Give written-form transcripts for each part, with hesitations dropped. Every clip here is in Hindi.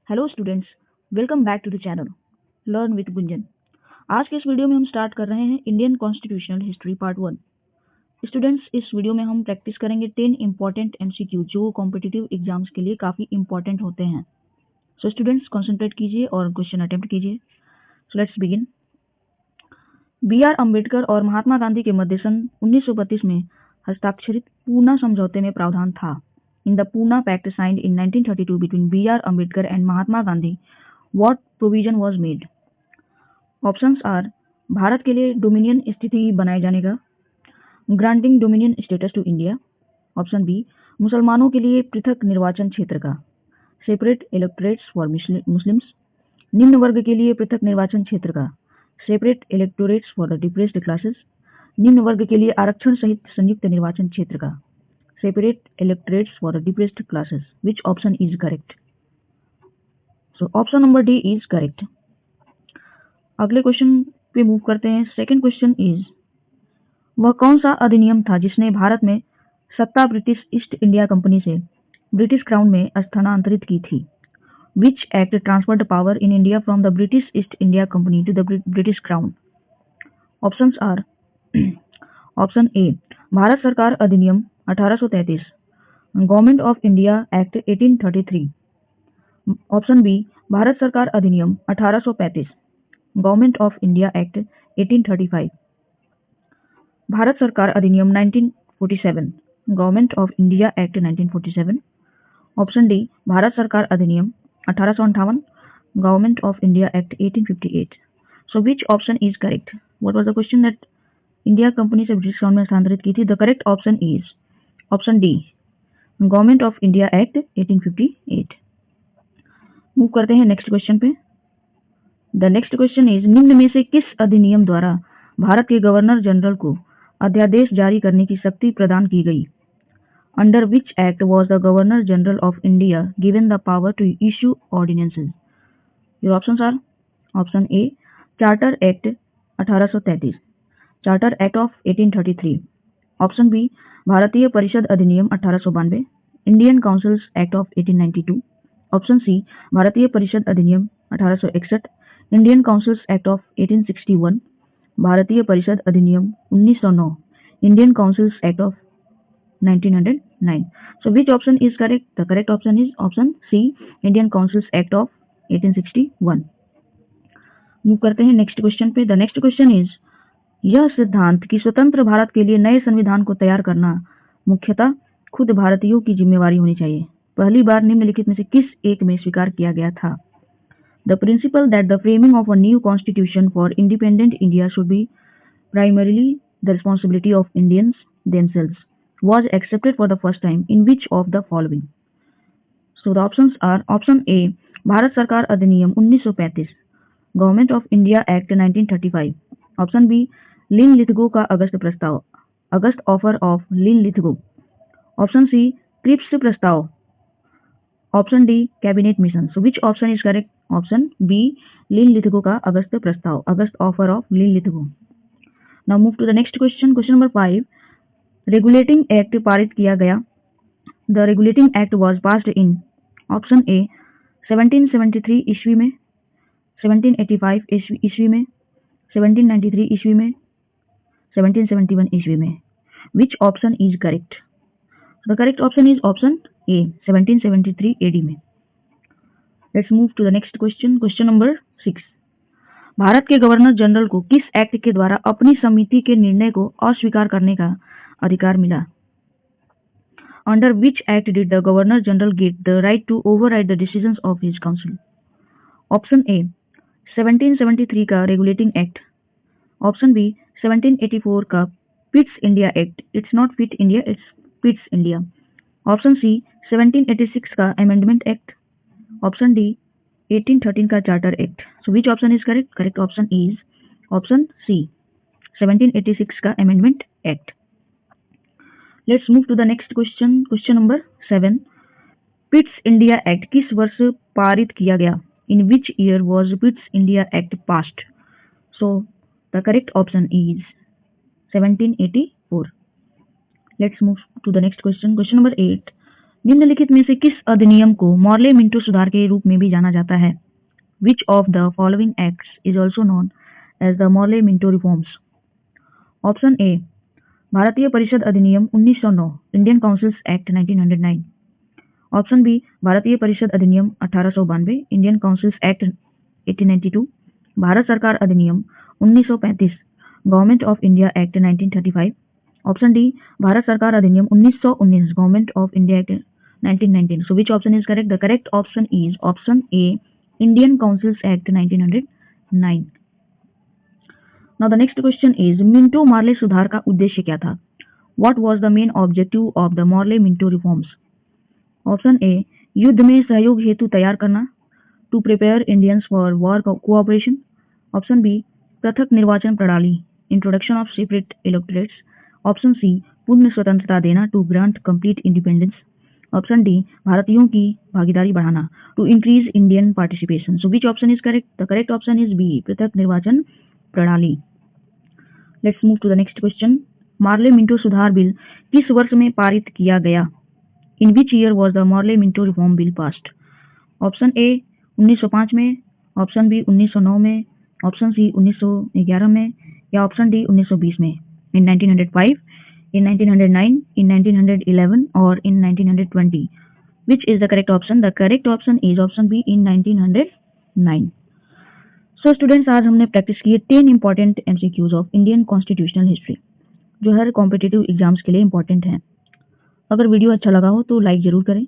Hello students, welcome back to the channel learn with Gunjan. आज के इस वीडियो में हम स्टार्ट कर रहे हैं Indian constitutional history part 1। Students, इस वीडियो में हम प्रैक्टिस करेंगे 10 इंपॉर्टेंट एमसीक्यू जो कॉम्पिटिटिव एग्जाम्स के लिए काफ़ी इंपॉर्टेंट होते हैं। सो स्टूडेंट्स कॉन्सेंट्रेट कीजिए और क्वेश्चन अटेम्प्ट कीजिए। So let's begin. B R. Ambedkar और महात्मा गांधी के मध्य सन 1932 में हस्ताक्षरित पूना समझौते में प्रावधान था। In the Pune Pact signed in 1932 between B.R. Ambedkar and Mahatma Gandhi, what provision was made? Options are: Bharat के लिए डोमिनियन स्थिति बनाए जाने का, granting dominion status to India. Option B, मुसलमानों के लिए पृथक निर्वाचन क्षेत्र का, सेपरेट इलेक्टोरेट्स फॉर मुस्लिम्स। निम्न वर्ग के लिए पृथक निर्वाचन क्षेत्र का, separate electorates for the depressed classes. निम्न वर्ग के लिए आरक्षण सहित संयुक्त निर्वाचन क्षेत्र का, separate electorates for the depressed classes. Which option is correct? So option number D is correct. अगले क्वेश्चन पे मूव करते हैं। सेकंड क्वेश्चन इज, वह कौन सा अधिनियम था जिसने भारत में सत्ता ब्रिटिश ईस्ट इंडिया कंपनी से ब्रिटिश क्राउन में स्थानांतरित की थी? Which act transferred power in India from the British East India Company to the British Crown? Options are: option A, Bharat सरकार अधिनियम 1833, government of India act 1833। Option B, Bharat सरकार अधिनियम 1835, government of India act 1835। Bharat सरकार अधिनियम 1947, government of India act 1947। Option D, Bharat सरकार अधिनियम 1858, government of India act 1858। So which option is correct? What was the question that India company से ब्रिटिश क्राउन में स्थानांतरित की थी? The correct option is option D, government of India act 1858। Move करते हैं नेक्स्ट क्वेश्चन पे। द नेक्स्ट क्वेश्चन इज, निम्न में से किस अधिनियम द्वारा भारत के गवर्नर जनरल को अध्यादेश जारी करने की शक्ति प्रदान की गई? Under which act was the governor general of India given the power to issue ordinances? Your options are: option A, charter act 1833, charter act of 1833। Option B, भारतीय परिषद अधिनियम 1892, Indian councils act of 1892। Option C, भारतीय परिषद अधिनियम 1861, इंडियन काउंसिल्स एक्ट ऑफ 1861, भारतीय परिषद अधिनियम 1909, Indian councils act of 1909। So which option is correct? The correct option is option C, Indian councils act of 1861। Move करते हैं नेक्स्ट क्वेश्चन पे। द नेक्स्ट क्वेश्चन इज, यह सिद्धांत कि स्वतंत्र भारत के लिए नए संविधान को तैयार करना मुख्यतः खुद भारतीयों की जिम्मेवारी होनी चाहिए, पहली बार निम्नलिखित में से किस एक में स्वीकार किया गया था? The principal that the framing of a new constitution for independent India should be primarily the responsibility of Indians themselves was accepted for the first time in which of the following? So the options are: option A, Bharat सरकार अधिनियम 1935, government of India act 1935। Option B, Linlithgow का अगस्त प्रस्ताव, August offer of Linlithgow. Option C, Cripps प्रस्ताव। Option D, cabinet mission. So which option is correct? Option B, Linlithgow का अगस्त प्रस्ताव, August offer of Linlithgow. Now move to the next question. Question number 5, regulating act पारित किया गया। The regulating act was passed in option A 1773 ईस्वी में, 1785 ईस्वी में, 1793 ईस्वी में, 1771 ईस्वी में। Which option is correct? The correct option is option A 1773 AD में। Let's move to the next question. Question number 6, Bharat के गवर्नर जनरल को किस एक्ट के द्वारा अपनी समिति के निर्णय को अस्वीकार करने का अधिकार मिला? Under which act did the governor general get the right to override the decisions of his council? Option A 1773 का रेगुलेटिंग एक्ट। ऑप्शन बी 1784 का Pitt's India act, it's not Pitt India, it's Pitt's India. Option C 1786 का अमेंडमेंट एक्ट। ऑप्शन डी 1813 का charter act. So which option is correct? Correct option is option C 1786 का amendment act. Let's move to the next question. Question number 7, Pitt's India act किस वर्ष पारित किया गया? In which year was Pitt's India act passed? So the correct option is 1784। Let's move to the next question. Question number 8. निम्नलिखित में से किस अधिनियम को मॉर्ले मिंटो सुधार के रूप में भी जाना जाता है? Which of the following acts is also known as the Morley Minto reforms? Option A भारतीय परिषद अधिनियम 1909 Indian councils act 1909। Option B भारतीय परिषद अधिनियम 1892 इंडियन काउंसिल्स एक्ट 1892। भारत सरकार अधिनियम 1935 government of India act 1935। Option D Bharat सरकार अधिनियम 1919 government of India act 1919। So which option is correct? The correct option is option A, Indian Councils Act 1909. Now the next question is Minto मार्ले सुधार का उद्देश्य क्या था? What was the main objective of the Morley Minto reforms? Option A युद्ध में सहयोग हेतु तैयार करना, to prepare Indians for war cooperation. Option B पृथक निर्वाचन प्रणाली, introduction of separate electorates. Option C पूर्ण स्वतंत्रता देना, to grant complete independence. Option D भारतीयों की भागीदारी बढ़ाना, to increase Indian participation. So which option is correct? The correct option is B, पृथक निर्वाचन प्रणाली। Let's move to the next question. Morley Minto सुधार बिल किस वर्ष में पारित किया गया? In which year was the Morley Minto reform bill passed? Option A 1905 में, ऑप्शन बी 1909 में, ऑप्शन सी 1911 में या ऑप्शन डी 1920 में। इन 1905, in 1909, in 1911 or in 1920? Which is the correct option? The correct option is option B, in 1909. So students, आज हमने प्रैक्टिस की 10 important MCQs of Indian Constitutional History जो हर कॉम्पिटिटिव एग्जाम्स के लिए इंपॉर्टेंट हैं। अगर वीडियो अच्छा लगा हो तो लाइक जरूर करें,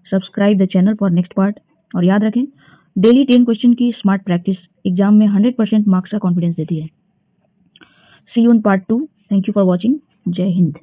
subscribe the channel for next part, और याद रखें डेली 10 क्वेश्चन की स्मार्ट प्रैक्टिस एग्जाम में 100% मार्क्स का कॉन्फिडेंस देती है। See you in part 2। Thank you for watching. Jai Hind.